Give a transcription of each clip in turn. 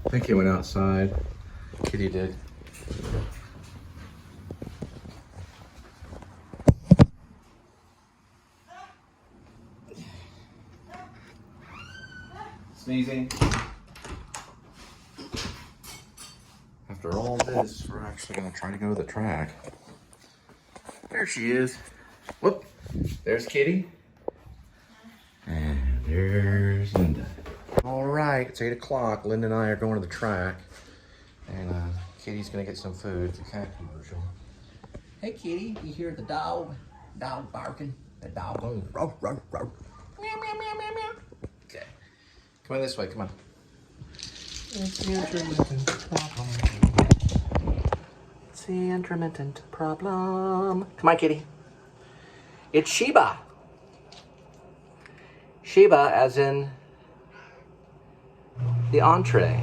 I think he went outside. Kitty did. Sneezing. After all this, we're actually gonna try to go to the track. There she is. Whoop. There's Kitty. And there's Linda. All right, it's 8 o'clock. Linda and I are going to the track. And Kitty's gonna get some food. It's a cat commercial. Hey Kitty, you hear the dog? Dog barking. The dog going row, row, row. Meow, meow, meow, meow, meow. Okay. Come on this way, come on. It's the intermittent problem. It's the intermittent problem. Come on, Kitty. It's Sheba. Sheba as in the entree.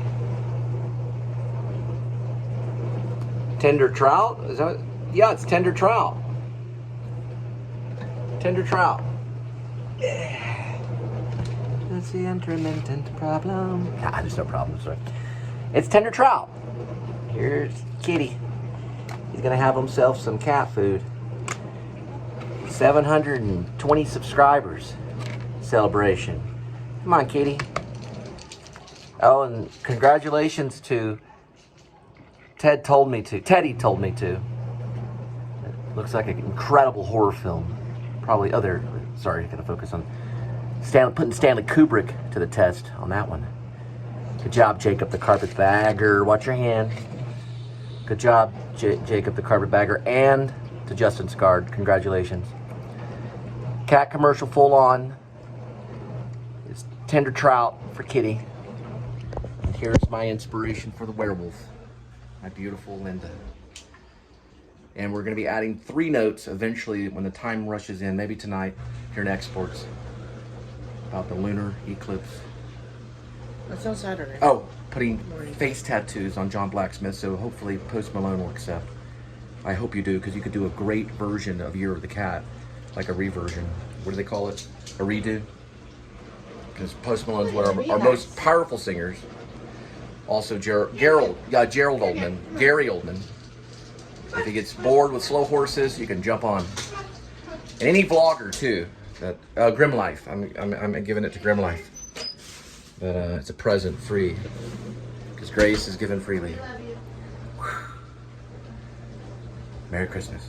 Tender trout? Is that? Yeah, it's tender trout. Tender trout. Yeah. That's the intermittent problem. Ah, there's no problem, sorry. It's tender trout. Here's Kitty. He's gonna have himself some cat food. 720 subscribers celebration. Come on, Kitty. Oh, and congratulations to Teddy told me to. It looks like an incredible horror film. Probably sorry, I gotta focus on putting Stanley Kubrick to the test on that one. Good job, Jacob the Carpetbagger. Watch your hand. Good job, Jacob the Carpetbagger, and to Justin Scard. Congratulations. Cat commercial full on. It's tender trout for Kitty. And here's my inspiration for the werewolf. My beautiful Linda. And we're going to be adding 3 notes eventually when the time rushes in, maybe tonight, here in Exports, about the lunar eclipse. That's on Saturday. Oh, putting face tattoos on John Blacksmith, so hopefully Post Malone will accept. I hope you do, because you could do a great version of Year of the Cat, like a reversion. What do they call it? A redo? Because Post Malone's one of our most powerful singers. Also, Gary Oldman. If he gets bored with slow horses, you can jump on. And any vlogger too. That Grim Life. I'm giving it to Grim Life. But it's a present, free, because grace is given freely. Merry Christmas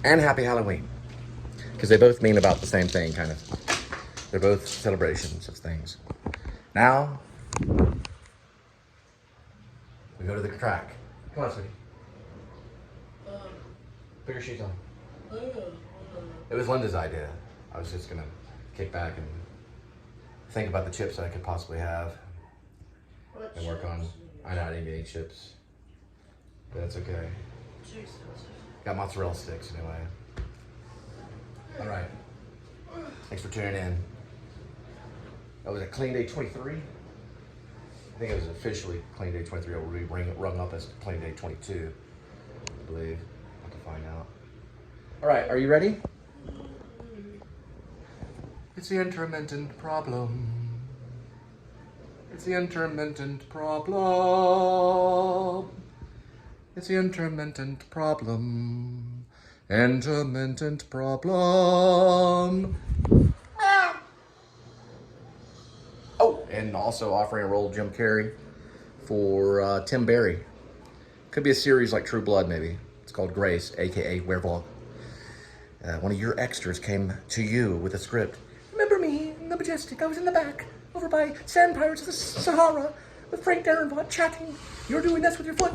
and Happy Halloween, because they both mean about the same thing, kind of. They're both celebrations of things. Now we go to the track. Come on, sweetie. Put your shoes on. It was Linda's idea. I was just gonna kick back and think about the chips that I could possibly have and work on. I know I didn't get any chips, but that's okay. Got mozzarella sticks anyway. All right. Thanks for tuning in. That was a Clean Day 23. I think it was officially Clean Day 23. It will be rung up as Clean Day 22, I believe. I'll have to find out. All right, are you ready? It's the intermittent problem. It's the intermittent problem. It's the intermittent problem. Intermittent problem. Oh, and also offering a role Jim Carrey for Tim Berry. Could be a series like True Blood, maybe. It's called Grace, aka Werewolf. One of your extras came to you with a script. Remember me in the Majestic? I was in the back, over by Sand Pirates of the Sahara, with Frank Darabont chatting. You're doing this with your foot.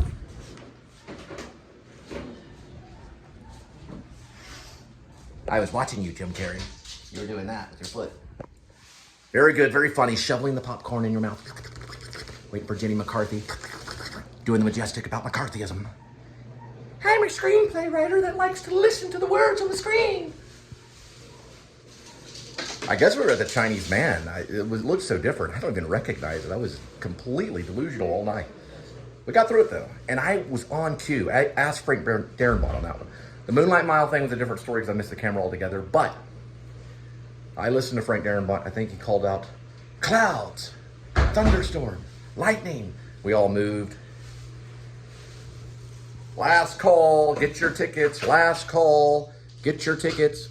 I was watching you, Jim Carrey. You were doing that with your foot. Very good, very funny. Shoveling the popcorn in your mouth. Waiting for Jenny McCarthy. Doing the Majestic about McCarthyism. I'm a screenplay writer that likes to listen to the words on the screen. I guess we were at the Chinese Man. It looked so different. I don't even recognize it. I was completely delusional all night. We got through it though, and I was on cue. I asked Frank Darabont on that one. The Moonlight Mile thing was a different story because I missed the camera altogether, but I listened to Frank Darabont. I think he called out clouds, thunderstorm, Lightning. We all moved. Last call, get your tickets. Last call, get your tickets.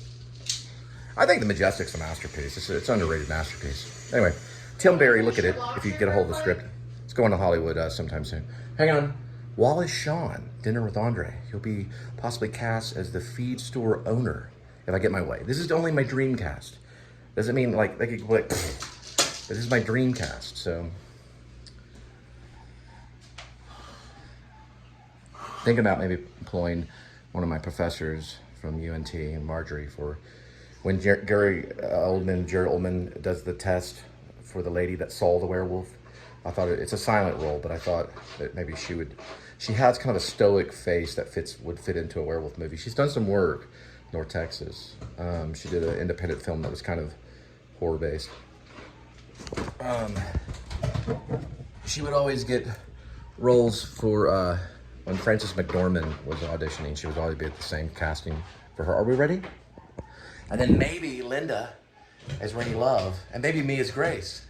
I think the Majestic's a masterpiece. It's an underrated masterpiece. Anyway, Tim Berry, look at it if you get a hold of the script. It's going to Hollywood sometime soon. Hang on. Wallace Shawn, Dinner with Andre. He'll be possibly cast as the feed store owner if I get my way. This is only my dream cast. Doesn't mean like they could go like, this is my dream cast, so. Thinking about maybe employing one of my professors from UNT, Marjorie, for when Jared Oldman does the test for the lady that saw the werewolf. I thought it's a silent role, but I thought that maybe she has kind of a stoic face that would fit into a werewolf movie. She's done some work in North Texas. She did an independent film that was kind of horror based. She would always get roles for when Frances McDormand was auditioning. She would always be at the same casting for her. Are we ready? And then maybe Linda as Rainy Love, and maybe me as Grace.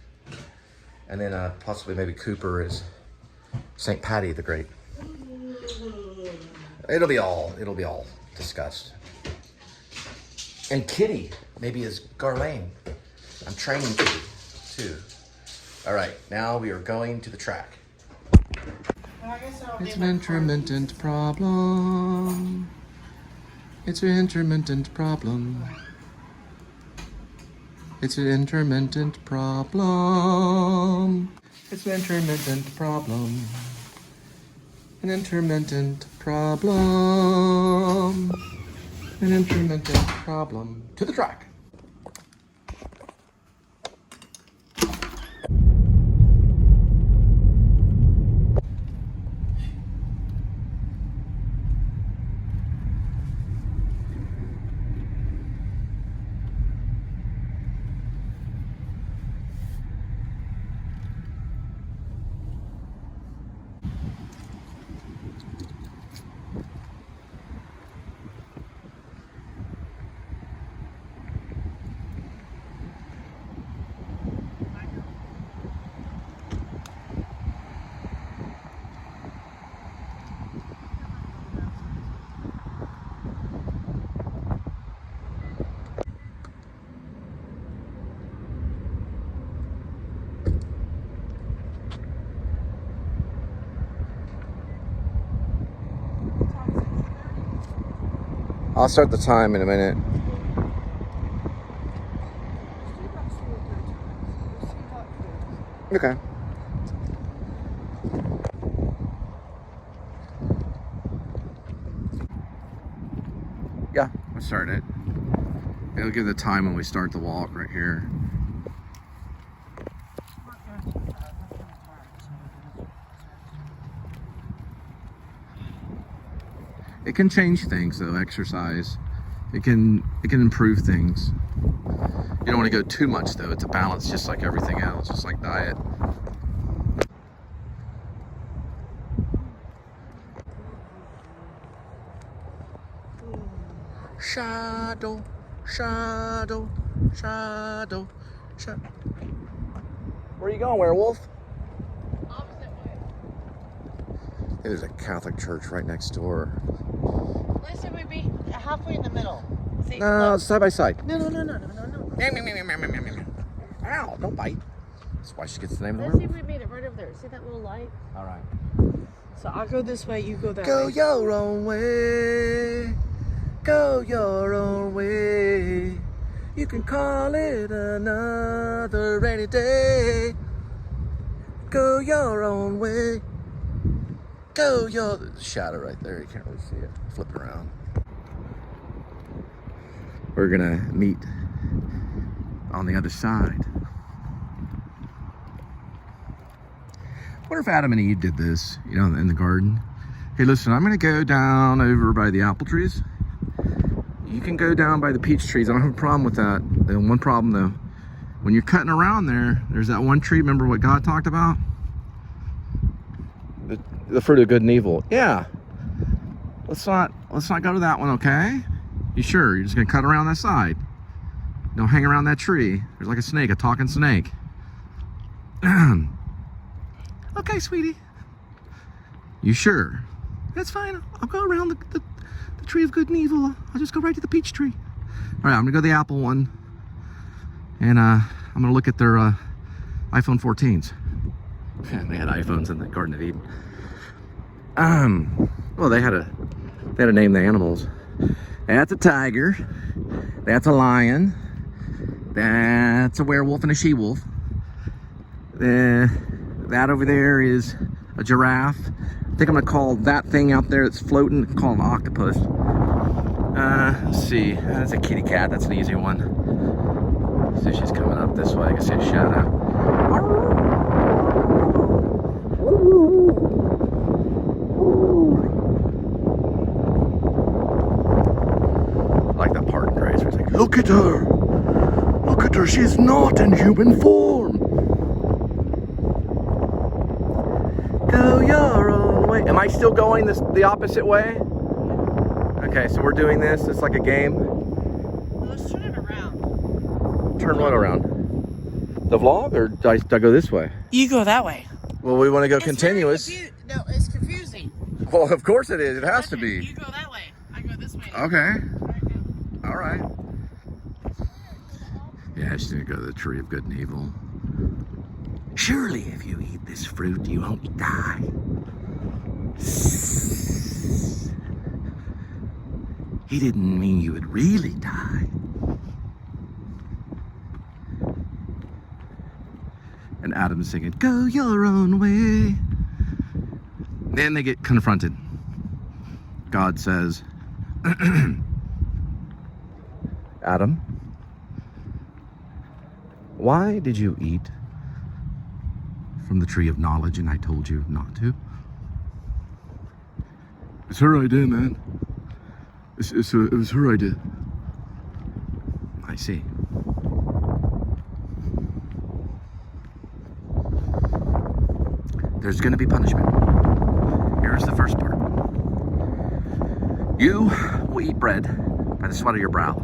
And then possibly maybe Cooper as St. Patty the Great. It'll be all discussed. And Kitty, maybe as Garlane. I'm training Kitty too. All right, now we are going to the track. It's an intermittent problem. It's an intermittent problem. It's an intermittent problem. It's an intermittent problem. An intermittent problem. An intermittent problem. To the track. I'll start the time in a minute. Okay. Yeah, we'll start it. It'll give the time when we start the walk right here. It can change things though, exercise. It can improve things. You don't want to go too much though. It's a balance just like everything else, just like diet. Shadow, shadow, shadow, shadow. Where are you going, werewolf? Opposite way. There's a Catholic church right next door. I said we'd be halfway in the middle. See? No, Look. side by side. No. Ow, don't bite. That's why she gets the name of the Let's see werewolf. if we made it right over there. See that little light? All right. So I'll go this way, you go that Go way. your own way. Go your own way. You can call it another rainy day. Go your own way. Go your... There's a shadow right there. You can't really see it. Flip it around. We're gonna meet on the other side. What if Adam and Eve did this, you know, in the garden? Hey, listen, I'm gonna go down over by the apple trees. You can go down by the peach trees. I don't have a problem with that. The one problem though, when you're cutting around there, there's that one tree, remember what God talked about? The fruit of good and evil. Yeah. Let's not go to that one, okay? You sure? You're just gonna cut around that side. Don't hang around that tree. There's like a snake, a talking snake. Okay, sweetie. You sure? That's fine. I'll go around the tree of good and evil. I'll just go right to the peach tree. All right, I'm gonna go to the apple one. And I'm gonna look at their iPhone 14s. They had iPhones in the Garden of Eden. Well, they had to name the animals. That's a tiger. That's a lion. That's a werewolf and a she-wolf. That over there is a giraffe. I think I'm gonna call that thing out there that's floating, call an octopus. Let's see, that's a kitty cat, that's an easy one. So she's coming up this way, I can see a shadow. I like that part in Grace where it's like, look at her, she's not in human form. Go your own way. Am I still going the opposite way? Okay, so we're doing this. It's like a game. Well, let's turn it around. Turn what around? The vlog, or do I go this way? You go that way. Well, we want to go It's continuous. No, it's confusing. Well, of course it is. It has to be. You go that way. I go this way. Okay. All right. Yeah, she's gonna go to the tree of good and evil. Surely, if you eat this fruit, you won't die. He didn't mean you would really die. And Adam's singing, go your own way. Then they get confronted. God says, Adam, why did you eat from the tree of knowledge and I told you not to? It's her idea, man. It was her idea. I see. There's going to be punishment. Here's the first part. You will eat bread by the sweat of your brow.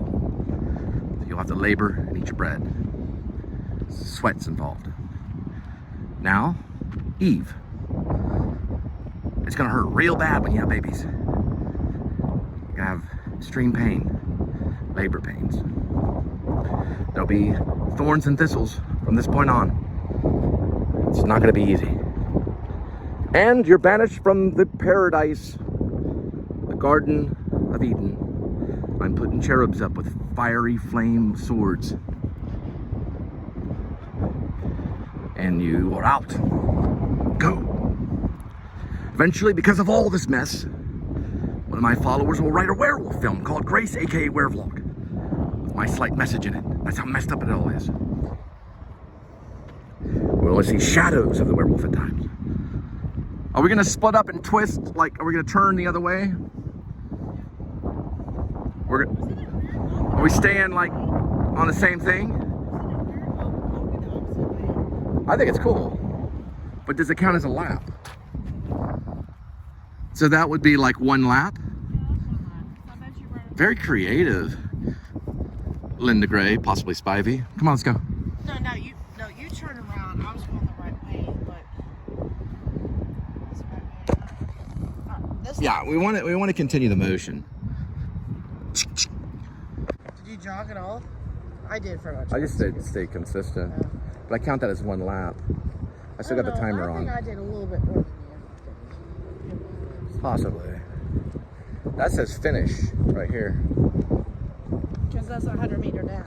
You'll have to labor and eat your bread. Sweat's involved. Now, Eve. It's going to hurt real bad when you have babies. You're going to have extreme pain, labor pains. There'll be thorns and thistles from this point on. It's not going to be easy. And you're banished from the paradise, the Garden of Eden. I'm putting cherubs up with fiery flame swords. And you are out. Go. Eventually, because of all this mess, one of my followers will write a werewolf film called Grace, aka Werevlog, with my slight message in it. That's how messed up it all is. We'll only see shadows of the werewolf at times. Are we gonna split up and twist? Like, are we gonna turn the other way? Are we staying like on the same thing? I think it's cool. But does it count as a lap? So that would be like one lap? Very creative. Linda Gray, possibly Spivey. Come on, let's go. No, you turn around. I was going the right way, but Yeah, we want to continue the motion. Did you jog at all? I did for much. I just stay consistent. Yeah. But I count that as one lap. I still got the timer on. I think I did a little bit more than you. Possibly. That says finish right here. Because that's a 100-meter dash.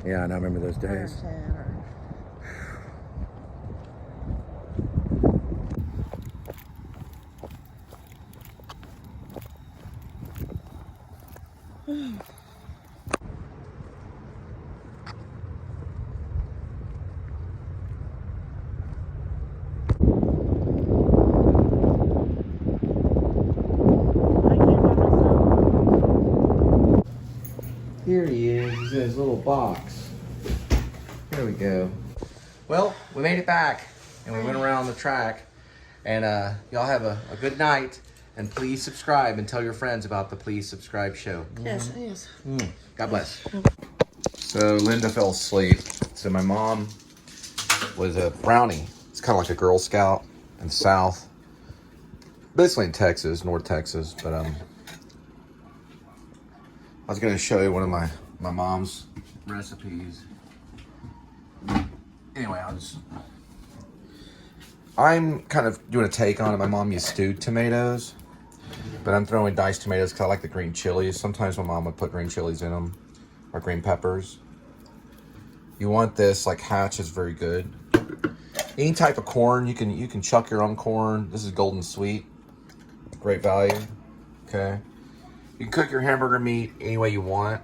Yeah, I know, I remember those days. 10 or... Here he is. He's in his little box. There we go. Well, we made it back, and we went around the track. And y'all have a good night. And please subscribe and tell your friends about the Please Subscribe show. Yes. God bless. So Linda fell asleep. So my mom was a brownie. It's kind of like a Girl Scout. and south. Basically in Texas, North Texas, but I was gonna show you one of my mom's recipes. Anyway, I'm kind of doing a take on it. My mom used stewed tomatoes, but I'm throwing diced tomatoes because I like the green chilies. Sometimes my mom would put green chilies in them, or green peppers. You want this, like Hatch is very good. Any type of corn, you can chuck your own corn. This is golden sweet, great value. Okay, you can cook your hamburger meat any way you want.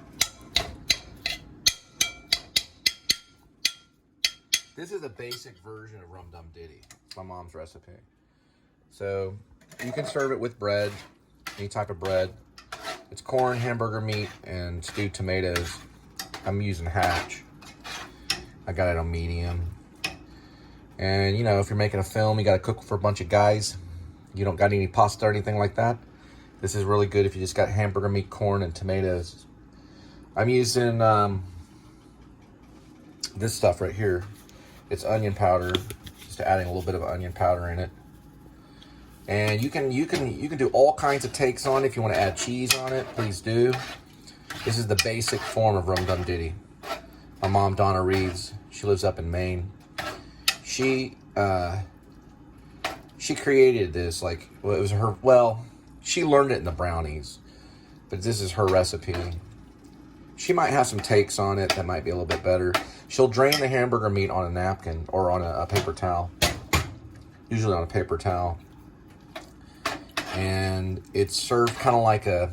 This is a basic version of Rum Dum Diddy. It's my mom's recipe. So you can serve it with bread, any type of bread. It's corn, hamburger meat, and stewed tomatoes. I'm using Hatch. I got it on medium. And you know, if you're making a film, you got to cook for a bunch of guys. You don't got any pasta or anything like that. This is really good if you just got hamburger meat, corn, and tomatoes. I'm using this stuff right here. It's onion powder, just adding a little bit of onion powder in it. And you can do all kinds of takes on it. If you want to add cheese on it, please do. This is the basic form of Rum Dum Diddy. My mom, Donna Reeves, she lives up in Maine. She created this, like, well, it was her, well, she learned it in the brownies, but this is her recipe. She might have some takes on it that might be a little bit better. She'll drain the hamburger meat on a napkin or on a paper towel, usually on a paper towel. And it's served kind of like a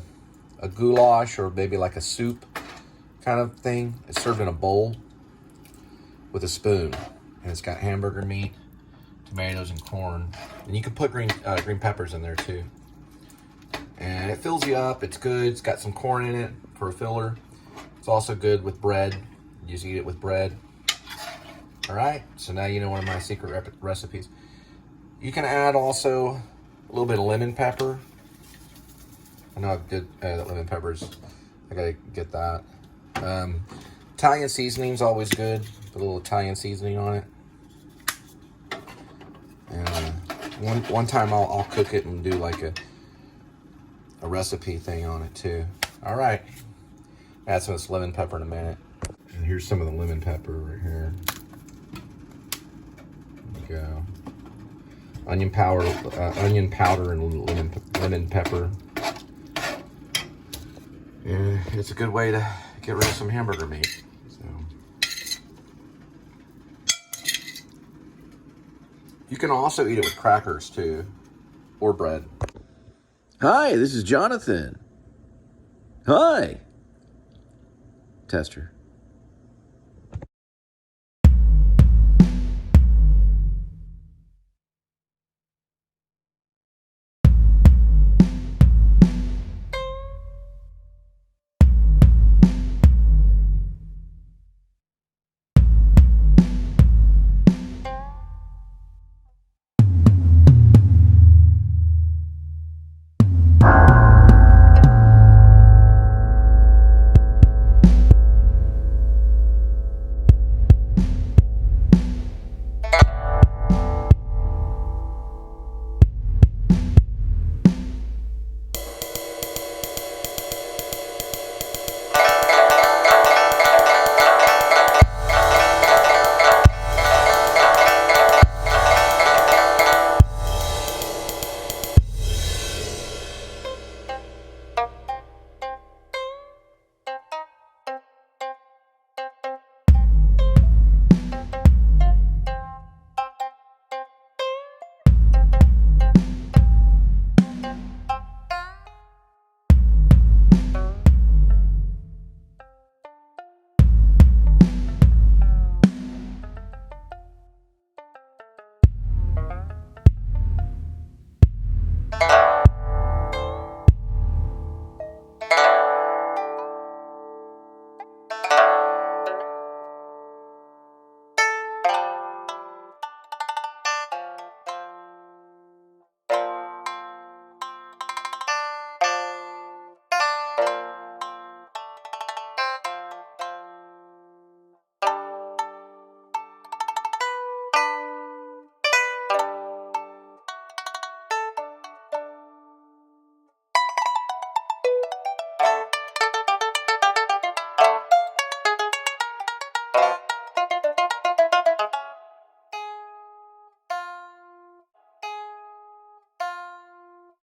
goulash or maybe like a soup kind of thing. It's served in a bowl with a spoon. And it's got hamburger meat, tomatoes, and corn. And you can put green peppers in there too. And it fills you up. It's good. It's got some corn in it for a filler. It's also good with bread. You just eat it with bread. All right. So now you know one of my secret recipes. You can add also a little bit of lemon pepper. I know I did that lemon peppers. I gotta get that. Italian seasoning is always good. Put a little Italian seasoning on it. And one time I'll cook it and do like a recipe thing on it too. All right. Add some of this lemon pepper in a minute. And here's some of the lemon pepper right here. There we go. Onion powder and lemon pepper. Yeah, it's a good way to get rid of some hamburger meat. So you can also eat it with crackers too, or bread. Hi, this is Jonathan. Hi. Tester.